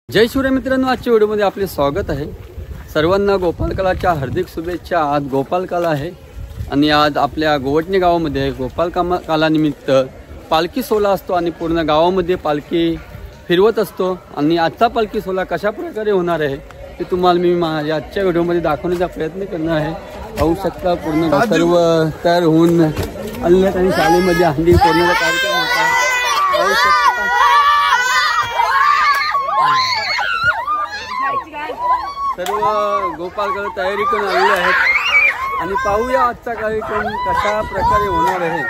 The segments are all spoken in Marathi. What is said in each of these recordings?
जय शिवराय मित्रांनो, आजच्या व्हिडिओमध्ये आपले स्वागत आहे। सर्वांना गोपालकालाच्या हार्दिक शुभेच्छा। आज गोपालकाला आहे आणि आज आपल्या गोवटणे गावामध्ये गोपालकालानिमित्त पालखी सोहळा असतो आणि पूर्ण गावामध्ये पालखी फिरवत असतो। आणि आजचा पालखी सोहळा कशा प्रकारे होणार आहे ते तुम्हाला मी माझ्या आजच्या व्हिडिओमध्ये दाखवण्याचा प्रयत्न करणार आहे। पाहू शकता पूर्ण सर्व तयार होऊन आले आणि शाळेमध्ये हंडी फोडण्याचा कार्यक्रम होता। पाहू शकता सर्व गोपालकाला तयारी करून आलेले आहेत आणि पाहूया आजचा कार्यक्रम कशा प्रकारे होणार आहे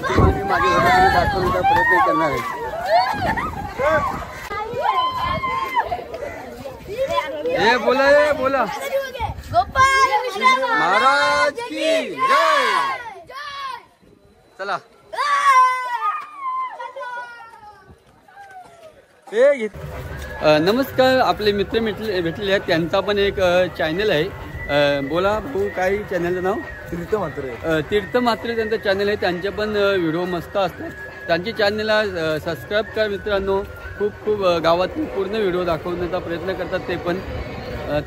तुम्हाला मी माझ्या व्हिडिओमध्ये दाखवण्याचा प्रयत्न करणार आहे। हे बोला महाराज की जय। चला नमस्कार, आपले मित्र भेटलेले आहेत, त्यांचा पण एक चॅनल आहे। बोला भाऊ, काय चॅनलचं नाव? तीर्थ म्हात्रे त्यांचं चॅनल आहे। त्यांचे पण व्हिडिओ मस्त असतात, त्यांच्या चॅनलला सबस्क्राईब करा मित्रांनो। खूप गावातून पूर्ण व्हिडिओ दाखवण्याचा प्रयत्न करतात ते पण।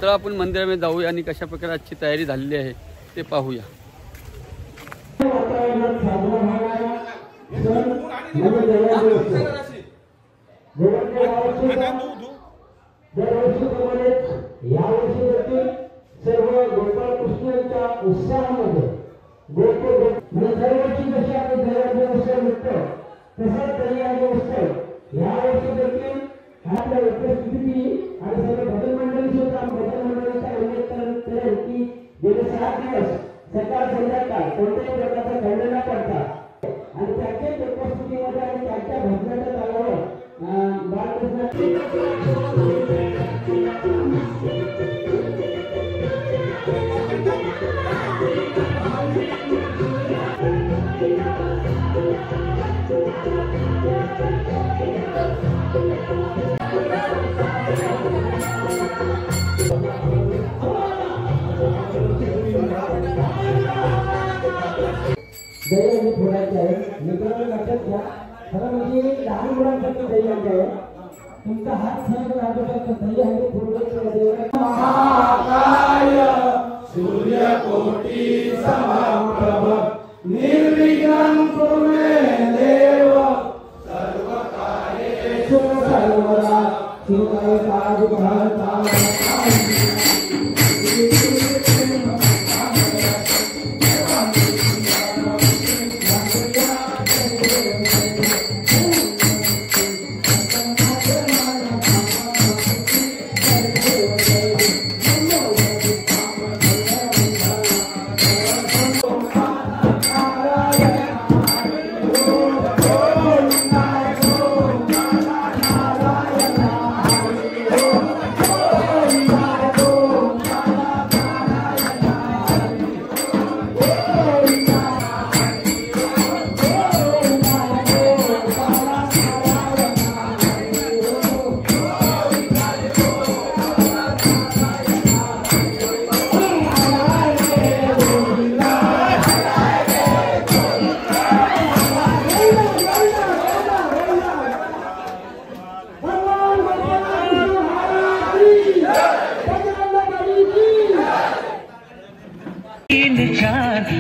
तर आपण मंदिरामध्ये जाऊया आणि कशा प्रकारे आजची तयारी झालेली आहे ते पाहूया। दरवर्षीप्रमाणे यावर्षी देखील सर्व गोपाळ कृष्णांच्या उत्साहामध्ये दरवर्षी जशी आपण दहीहंडी उत्सव निघतो तसाच दहीहंडी उत्सव यावर्षी देखील आपल्या उपस्थिती आणि सर्व भजन मंडळी सुद्धा भजन मंडळीच्या निमित्ताने की गेले 7 दिवस सकाळ संध्याकाळ कोणत्याही प्रकारचा खंड न पडता आणि त्यांच्या उपस्थितीमध्ये आणि त्यांच्या भजनाच्या तालावर दहीहंडी फोडायची आहे। मित्रांनो लक्षात घ्या, खरं म्हणजे लहान मुलांसाठी दहीहंडी आहे। तुमचा हात सहज राहतो शकतो दहीहंडी फोडण्याची। महाकाय सूर्यकोटी समप्रभ निर्विघ्नं कुरु मे देव सर्वकार्येषु सर्वदा शिवाय कार्यकर्ता।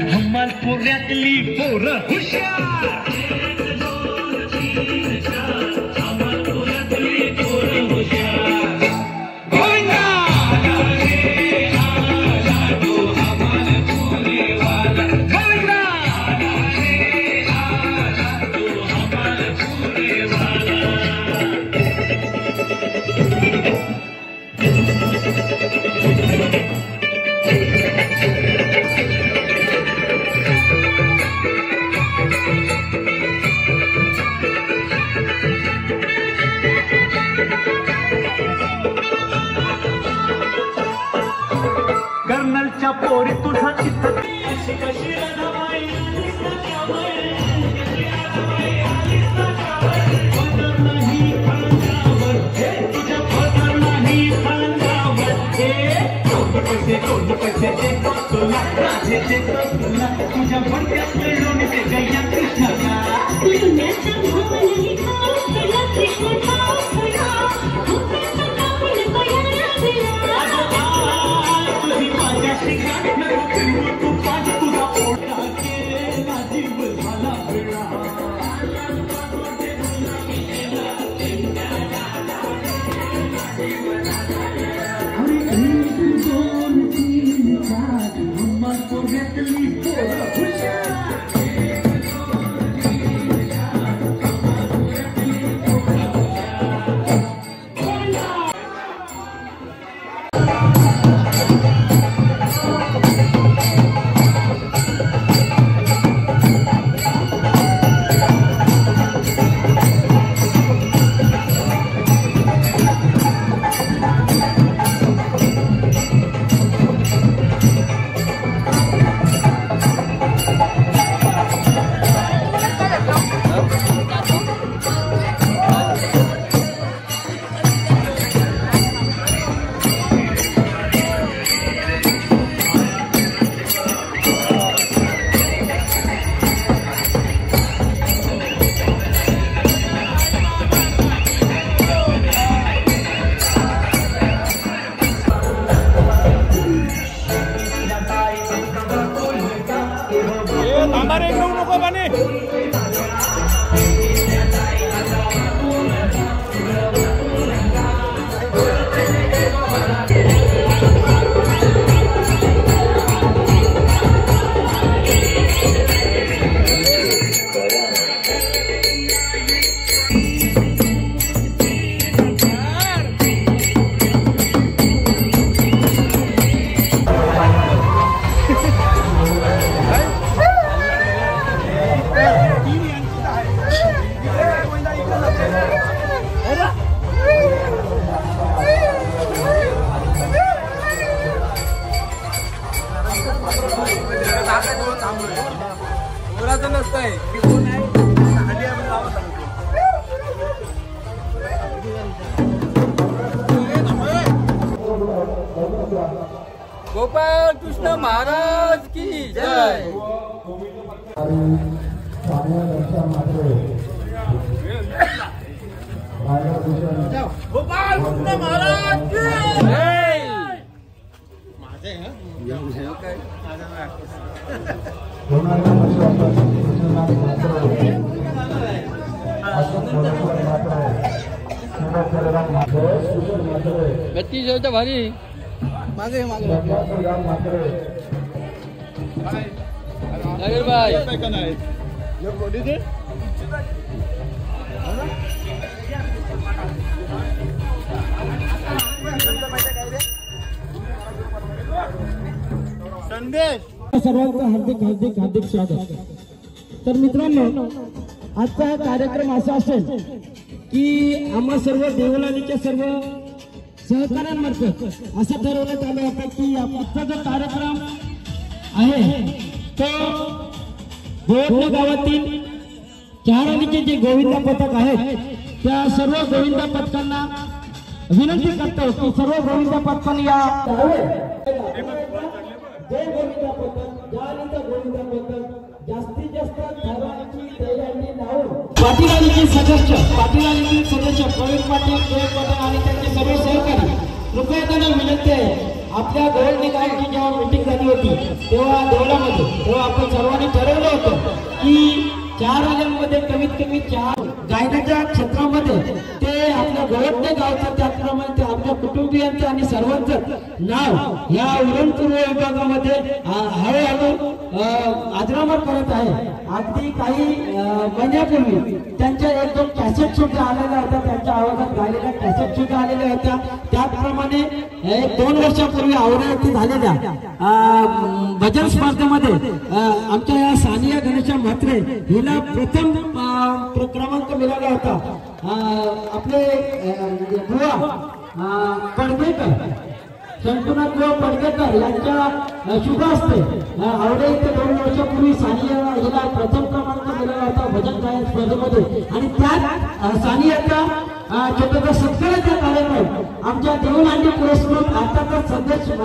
हमालपुऱ्यातली पोरं हुशार। तुझ्या बंड्यात लोणी ते गैया कृष्णाला तुझी माझ्याशी गाठ नको तू पाठ तुझा पोटा के ना जीव झाला वेळा गोपाल कृष्ण महाराज की जय। गोपाल कृष्ण महाराज की जय। गच्ची जेवता भारी मागे मागे नगर भाई संदेश सर्वांचं हार्दिक हार्दिक हार्दिक स्वागत। तर मित्रांनो, आजचा हा कार्यक्रम असा असेल की आम्हा सर्व देवलालीच्या सर्व सहकार्यांमार्फत असं ठरवण्यात आलं होतं की आजचा जो कार्यक्रम आहे तो गोवटणे गावातील चहाराणीचे जे गोविंदा पथक आहेत त्या सर्व गोविंदा पथकांना विनंती करतो की सर्व गोविंदा पथकांनी या जय गोविंदा पथक ज्या गोविंदा पथक जास्तीत जास्त चहाराणीची दैवांनी लावून पाटीलांचे सदस्य प्रवीण पाटील आणि त्यांचे सर्व सहकारी कृपया त्यांना विनंती आहे, आपल्या गोवटणे गावाची जेव्हा मीटिंग झाली होती तेव्हा देवळामध्ये तेव्हा आपण सर्वांनी ठरवलं होतं की 4 राज्यांमध्ये कमीत कमी 4 गायनाच्या क्षेत्रामध्ये ते आपल्या गोवटणे गावचं त्याचप्रमाणे ते आपल्या कुटुंबियांचं आणि सर्वांचं नाव या उरण पूर्व विभागामध्ये हळूहळू आजरामर करत आहे। अगदी काही महिन्यापूर्वी त्यांच्या 1-2 कॅसेट सुद्धा आलेल्या होत्या, त्यांच्या आवाजात गायलेल्या कॅसेट सुद्धा आलेल्या होत्या। त्याचप्रमाणे 1-2 वर्षापूर्वी आवृत्ती झालेल्या भजन स्पर्धेमध्ये आमच्या या सानिया गणेशा म्हात्रे हिला प्रथम क्रमांक मिळाला होता। आपले बुवा पडगेकर शंकुनाथ बुवा पडगेकर यांच्या शुभ हस्ते आवडे इथे 2 वर्षापूर्वी सानिया हिला प्रथम क्रमांक मिळाला होता भजन गायन स्पर्धेमध्ये आणि त्या सानियाचा छोटासा सत्काराचा कार्यक्रम आमच्या देवलांडी पुरस्कृत अर्थातच सदस्य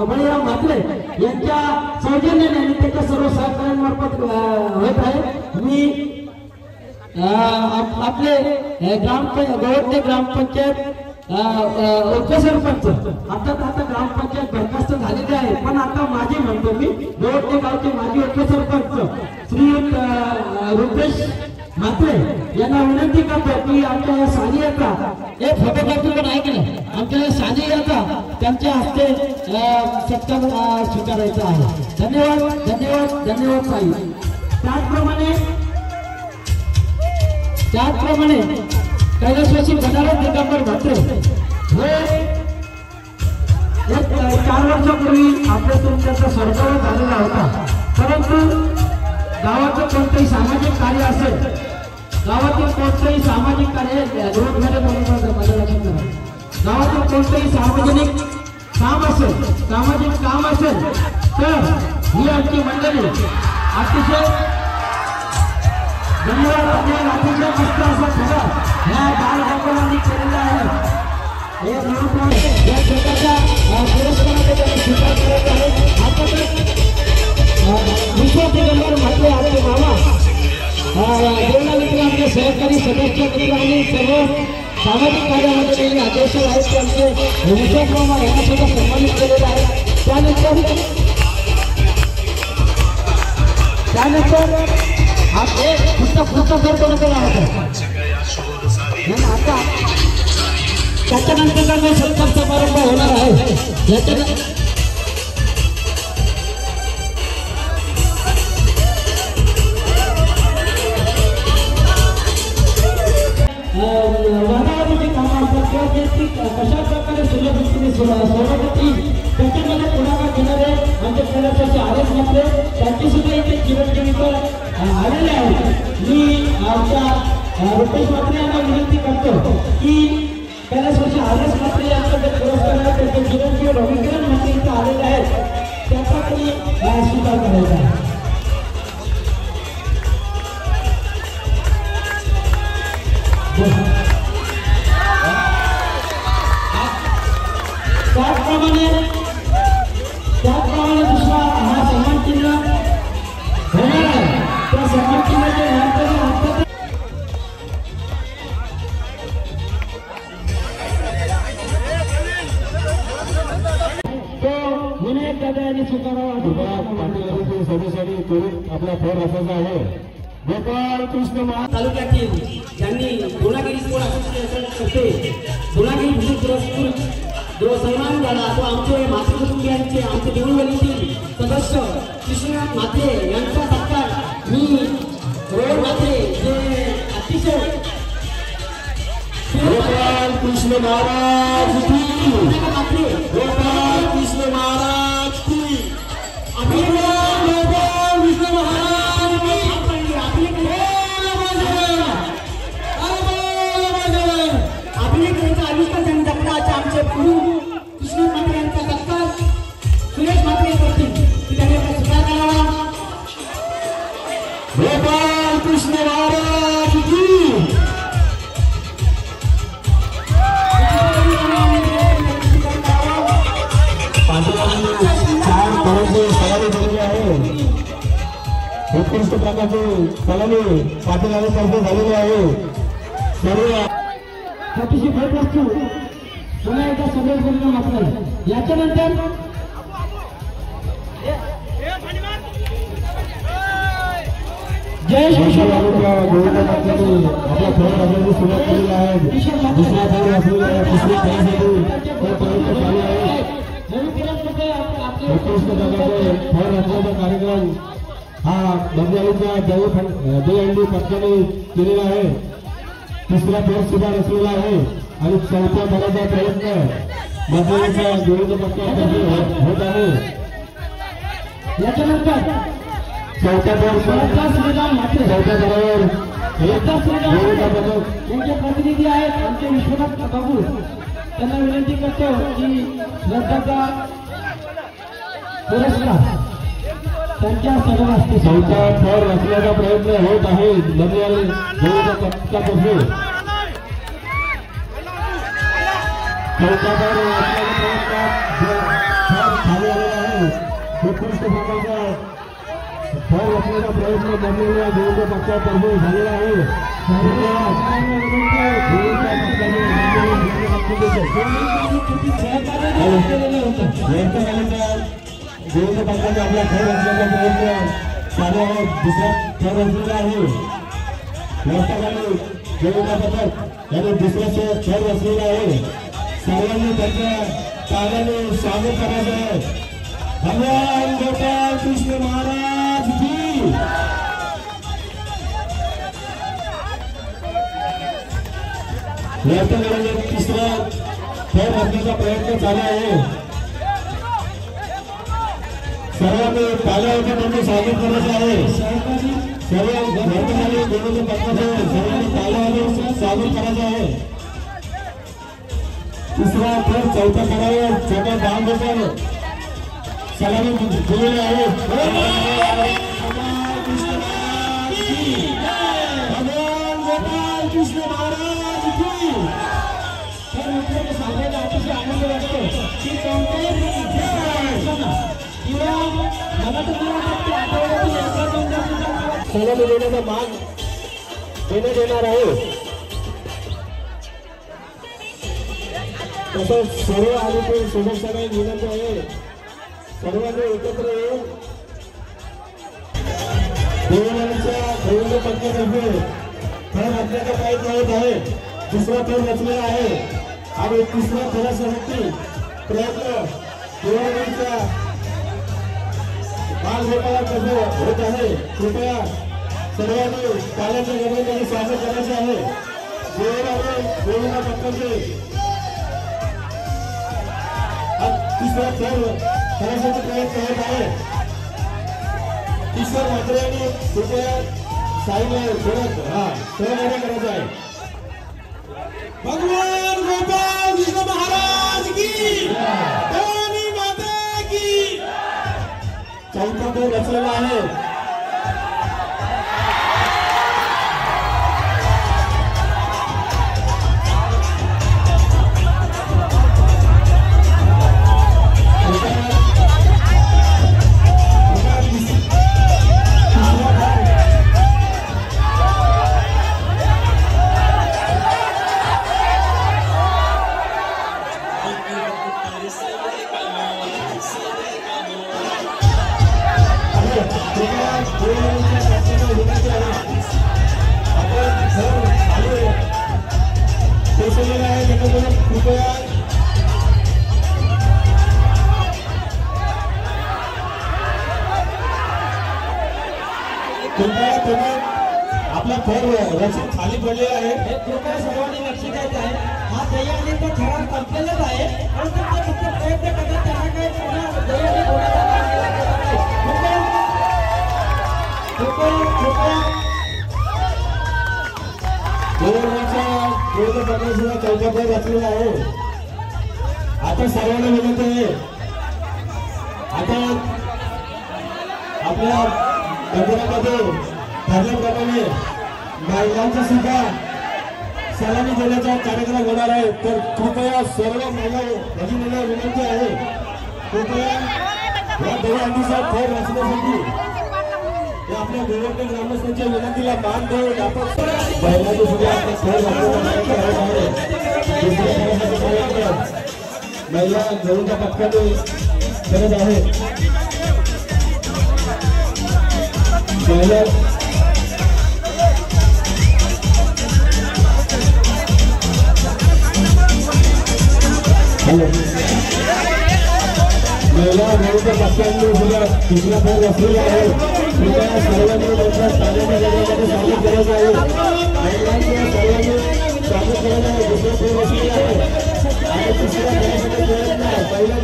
बळीराम म्हात्रे यांच्या सौजन्याने आणि त्याच्या सर्व सहकार्यांमार्फत होत आहे. मी आपले गवडणे ग्रामपंचायत उपसरपंच अर्थात आता ग्रामपंचायत बरखास्त झालेली आहे, पण आता माझी म्हणतो मी गवडणे गावचे माजी उपसरपंच श्रीयुत रुपेश म्हात्रे यांना विनंती करतो की आमच्या या सानियाचा एक फोटोग्राफी पण आहे की नाही, आमच्या या सानियाचा त्यांच्या हस्ते सत्कार स्वीकारायचा आहे. धन्यवाद धन्यवाद धन्यवाद ताई. त्याचप्रमाणे कैलासवासी गजानन दिगंबर म्हात्रे हे 4 वर्षापूर्वी आपल्यातून त्यांचा स्वर्गवास झालेला होता, परंतु गावाचं कोणतंही सामाजिक कार्य असेल, गावातील कोणतंही सामाजिक कार्य माझ्या लक्षात करा, गावातील कोणतंही सार्वजनिक सामाजिक काम असेल तर ही आमची मंडळी अतिशय धन्यवाद अतिशय मस्त असं सगळं ह्या बालगोपालांनी केलेलं आहे. या प्रकारच्या पुरस्काराचा त्यांनी स्वीकार करत आहे. विश्व दिगंबर म्हात्रे आपले मामा देवळालीतील आमचे सहकारी सदस्य मित्र आणि सर्व सामाजिक कार्यामध्ये अध्यक्ष आहेत ते आमचे विश्व मामा यांना सुद्धा सन्मानित केलेलं आहे. त्यानंतर पुढचा करतो नको आता त्याच्यानंतर जो सत्कार समारंभ होणार आहे वनावरीची कामं असतात किंवा ती कशा प्रकारे सुलभ रीतीने सोडवण्यात येईल त्याच्यामध्ये पुढाकार घेणारे आमचे कैलासवासी आरएस म्हात्रे त्यांची सुद्धा इथे जीवनजीविका आलेले आहेत. मी आमच्या रुपेश म्हात्रे यांना विनंती करतो की कैलासवासी आरएस म्हात्रे यांचा जे पुरस्कार आहे त्याचे जीवनजीव रविकिरण म्हात्रे इथे आलेले आहेत त्याचा तरी स्वीकार करायचा आहे. त्याचप्रमाणे दुसरा हा सन्मान चिन्ह होणार आहे. त्या सन्मान चिन्हाचे तो विनायक दादा यांनी स्वीकारावा. सभेसाठी करून आपला फेर असायचा आहे. गोपाल कृष्ण तालुक्यातील ज्यांनी गुणागिरी स्पोर्ट असोसिएशनतर्फे गुणागिरी भूषण पुरस्कृत जो सन्मान झाला तो आमचे म्हात्रे कुटुंबियांचे आमचे देवळवलीतील सदस्य कृष्णनाथ म्हात्रे यांचा सत्कार मी रोड म्हात्रे जे अतिशय गोपाल कृष्ण महाराज की गोपाल कृष्ण महाराज की गोपाल कृष्ण महाराज की अभिनेत्यांचा आयुष्य जगण्याचे आमचे गुरु कृष्ण म्हात्रे यांचा सत्कार सुरेश म्हात्रे करतील की त्यांनी आपला स्वीकार करावा. गोपाल कृष्ण महाराज की चार करोडची सलामी दिलेली आहे. उत्कृष्ट प्रकारची सलामी पाटील झालेली आहे. सर्व अतिशय भेट वस्तू पुन्हा एकदा सगळे बोलणं मात्र याच्यानंतर जय शिवशाही आपल्या खेळ सुरुवात केलेली आहे. दुसऱ्या खेळी असलेल्या तिसरी उत्कृष्ट प्रकारचे खेळ असलेला कार्यक्रम हा बंजारीच्या दहीहंडी पक्षाने केलेला आहे. तिसरा फेर सुद्धा रचलेला आहे आणि चौथ्या फेऱ्याचा प्रयत्न बंजारीच्या विरोधी पक्षातर्फे होत आहे. याच्यानंतर चौथ्या फेऱ्यावर यांचे प्रतिनिधी आहेत आमचे विश्वनाथ बाबू त्यांना विनंती करतो की श्रद्धाचा पुरस्कार त्यांच्या सर्व असते. चौथा फेर रचण्याचा प्रयत्न होत आहे बंजारी विरोधी पक्षातर्फे. चौकादार असल्याच्या प्रयत्नात खाली आलेला आहे. उत्कृष्ट प्रकारचा फळ असलेला प्रयत्न बनलेला विरोधी पक्षातर्फे झालेला आहे. विरोधी पक्षाचा आपला खेळ असल्याचा प्रयत्न चालू आहे. दुसरा खेळ असलेला आहे. विरोधी पक्षात यांनी दुसरा खेळ असलेला आहे. सर्वांनी त्यांच्या ताब्याने स्वागत करायचं आहे. भगवान गोपाल कृष्ण महाराज की. तिसरा खेळ रचण्याचा प्रयत्न चालू आहे. सर्वांनी ताल्या होते त्यांचे स्वागत करायचे आहे. सर्व विरोधी पक्षाचे सर्वांनी ताल्या स्वागत करायचे आहे. तिसरा खेळ चौथा खेळावर छोट्या बांधकर सलामी दिलेले आहे. भगवान गोपाल कृष्ण महाराज की. तर मित्रांनो सांगायला अतिशय आनंद वाटतो की कोणत्याही किंवा मला तर आठवड्यातून एकदा दोनदा सलामी देण्याचा मान देण्यात येणार आहे. तसंच सर्व आरोपी सदस्यांना विनंती आहे सर्वांनी एकत्र येऊन देवळाच्या विरोधी पक्षातर्फे खेळ रचण्याचा प्रयत्न होत आहे. दुसरा खेळ रचलेला आहे आणि तिसरा खेळासाठी प्रयत्न देवळाच्या बालगोपाला कसं होत आहे. कृपया सर्वांनी ताल्याच्या गणवेशाने स्वागत करायचे आहे. देवळाने विरोधी पक्षाचे तिसरा खेळ करण्याचा प्रयत्न होत आहे. ईश्वर मात्र यांनी कृपया साईला सहकार्य करायचं आहे. भगवान गोपाल कृष्ण महाराज की. भवानी माता की. चौथा खेळ रचलेला आहे. आपला खेळ रचून खाली पडलेला आहे. कृपया सर्वांनी लक्ष द्यायचं आहे. हा दह्याने तो ठराव संपलेलाच आहे. परंतु ते फक्त प्रयत्न करतात त्यांना काही पुन्हा दह्याने चौथा खेळ रचलेला आहे. आता सर्वांना विनंती आहे. आता आपल्या मंदिरामध्ये ठरल्याप्रमाणे महिलांचा सुद्धा सलामी देण्याचा कार्यक्रम होणार आहे. तर कृपया सर्व महिला विनंती आहे कृपया या दहीहंडीचा खेळ रचण्यासाठी आपल्या गोवर्धन ग्रामस्थांच्या विनंतीला मान देऊन आपण महिलांचे सुद्धा खेळ महिला गरुडच्या पक्षाने करत आहे. महिला गरुडच्या पक्षांनी सुद्धा तिसरा खेळ रचलेला आहे. कृपया सर्वांनी त्यांच्या स्थानाच्या जागेमध्ये स्वागत करायचं आहे. महिलांच्या सर्वांनी स्वागत करायचं आहे. दुसरा खेळ रचलेला आहे आणि तिसऱ्या खेळासाठी प्रयत्न आहे. पहिला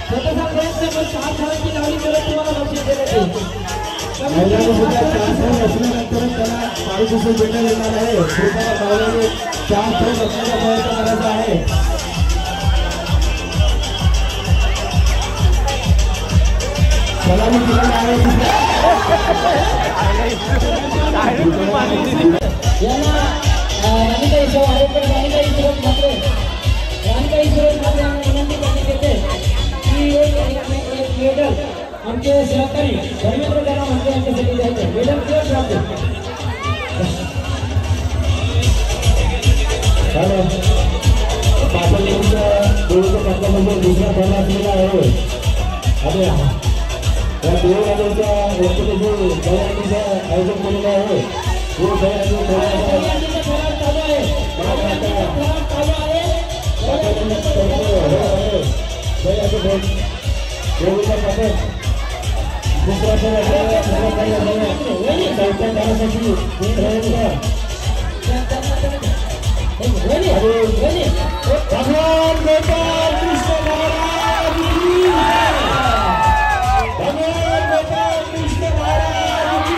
छोटासा प्रयत्न पण 4 खेळांची लावणी करत तुम्हाला बक्षीस देण्यात येईल. महिलांनी सुद्धा 4 खेळ रचल्यानंतर त्यांना पारितोषिक देण्यात येणार आहे. कृपया महिलांनी 4 खेळ रचण्याचा प्रयत्न करायचा आहे. सलामी दिलेला आहे. याला आमचे सहकारी धर्मेंद्र दादा म्हणजे आमच्यासाठी द्यायचे वेलम क्लिअर राहते. हॅलो पापडचा देऊळच्या पक्षामध्ये दुसरा ठरला असलेला आहे. अरे त्या देऊळवाल्याच्या व्यक्तीचे दयानंदीचं आयोजन केलेलं आहे. तो दयानंदी चालू आहे. देवीचा पापड दुसरा भगवान गोपाल कृष्ण महाराज भगवान गोपाल कृष्ण महाराज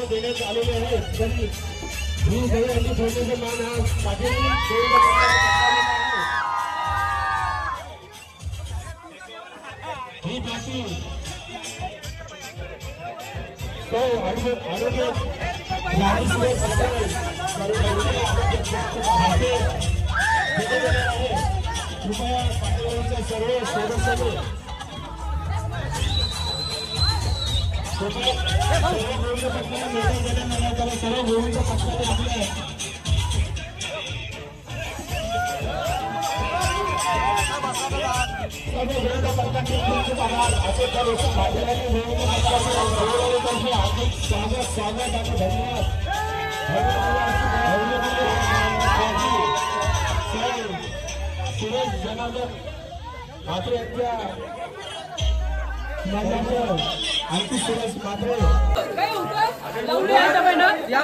देण्यात आलेले आहे. ही दहीहंडी फोडण्याचा मान हा पाटील ही पाटील तो आरोग्य कृपया पाटीलच्या सर्व सदस्यांनी सुरेश जनार्दन मात्रे आणखी सुरेश मात्रे या